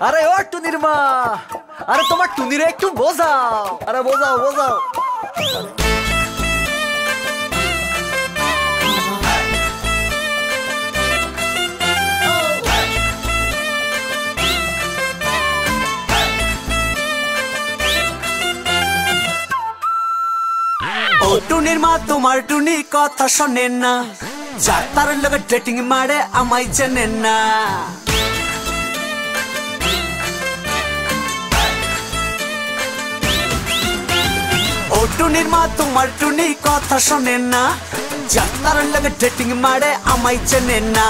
আরে ও টুনির মা, আরে তোমার টুনিরে একটু বোঝাও, আরে বোঝাও বোঝাও। ও টুনির মা তোমার টুনি কথা শোনেন না, যার তার লগে ডেটিং মারে আমায় চেনেন না। ও টুনির মা তোমার টুনি কথা শোনেন না, যার তার লগে ডেটিং মারে আমায় চেনেন না।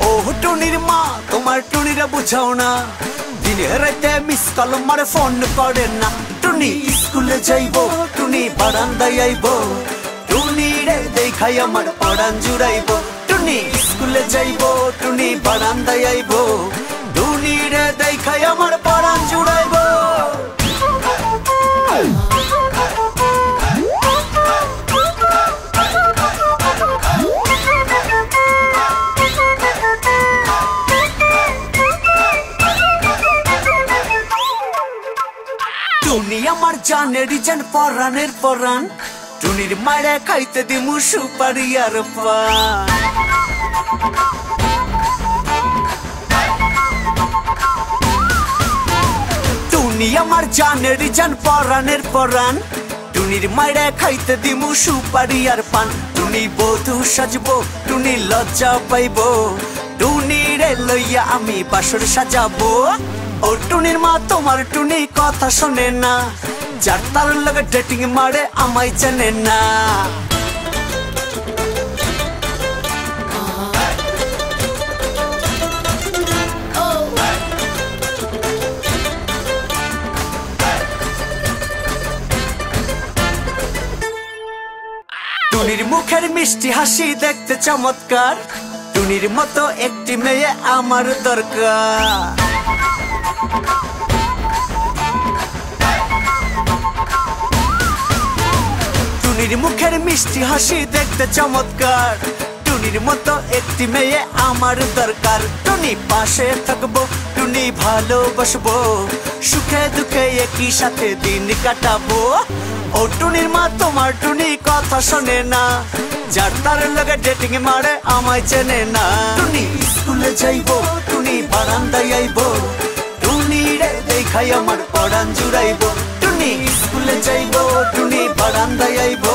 ও টুনির মা তোমার টুনিরে বুঝাও না, দিনে রাতে মিস কল মারে ফোন করেন না। টুনি স্কুলে যাইবো, টুনি বারান্দায় আইবো, টুনি রে দেখাই আমার পড়ান জুড়াইবো। টুনি স্কুলে যাইবো, টুনি বারান্দায় আইবো, টুনি রে দেখাই আমার পড়ান জুড়াইবো। টুনি আমার জানের জান পরানের পরান, টুনির মারে খাইতে দিমু সুপারি আর পান। টুনি আমার জানের জান পরানের পরান, টুনির মারে খাইতে দিমু সুপারি আর পান। টুনি বধূ সাজবো, টুনি লজ্জা পাইবো, টুনি রে লইয়া আমি বাসর সাজাবো। ও টুনির মা তোমার টুনি কথা শোনে না, যার তার লগে ডেটিং মারে আমায় চেনে না। টুনির মুখের মিষ্টি হাসি দেখতে চমৎকার, টুনির মতো একটি মেয়ে আমার দরকার। টুনির মুখের মিষ্টি হাসি দেখতে চমৎকার, টুনির মতো একটি মেয়ে আমার দরকার। টুনি পাশে থাকবো, টুনি ভালোবাসবো, সুখে দুঃখে একই সাথে দিন কাটাবো। ও টুনির মা তোমার টুনি কথা শোনে না, যার তার লগে ডেটিং মারে আমায় চেনে না। টুনি স্কুলে যাইবো, টুনি বারান্দায় আইবো, টুনি রে দেখাই আমার পড়ান জুড়াইবো। টুনি স্কুলে যাইবো, টুনি বারান্দায় আইবো,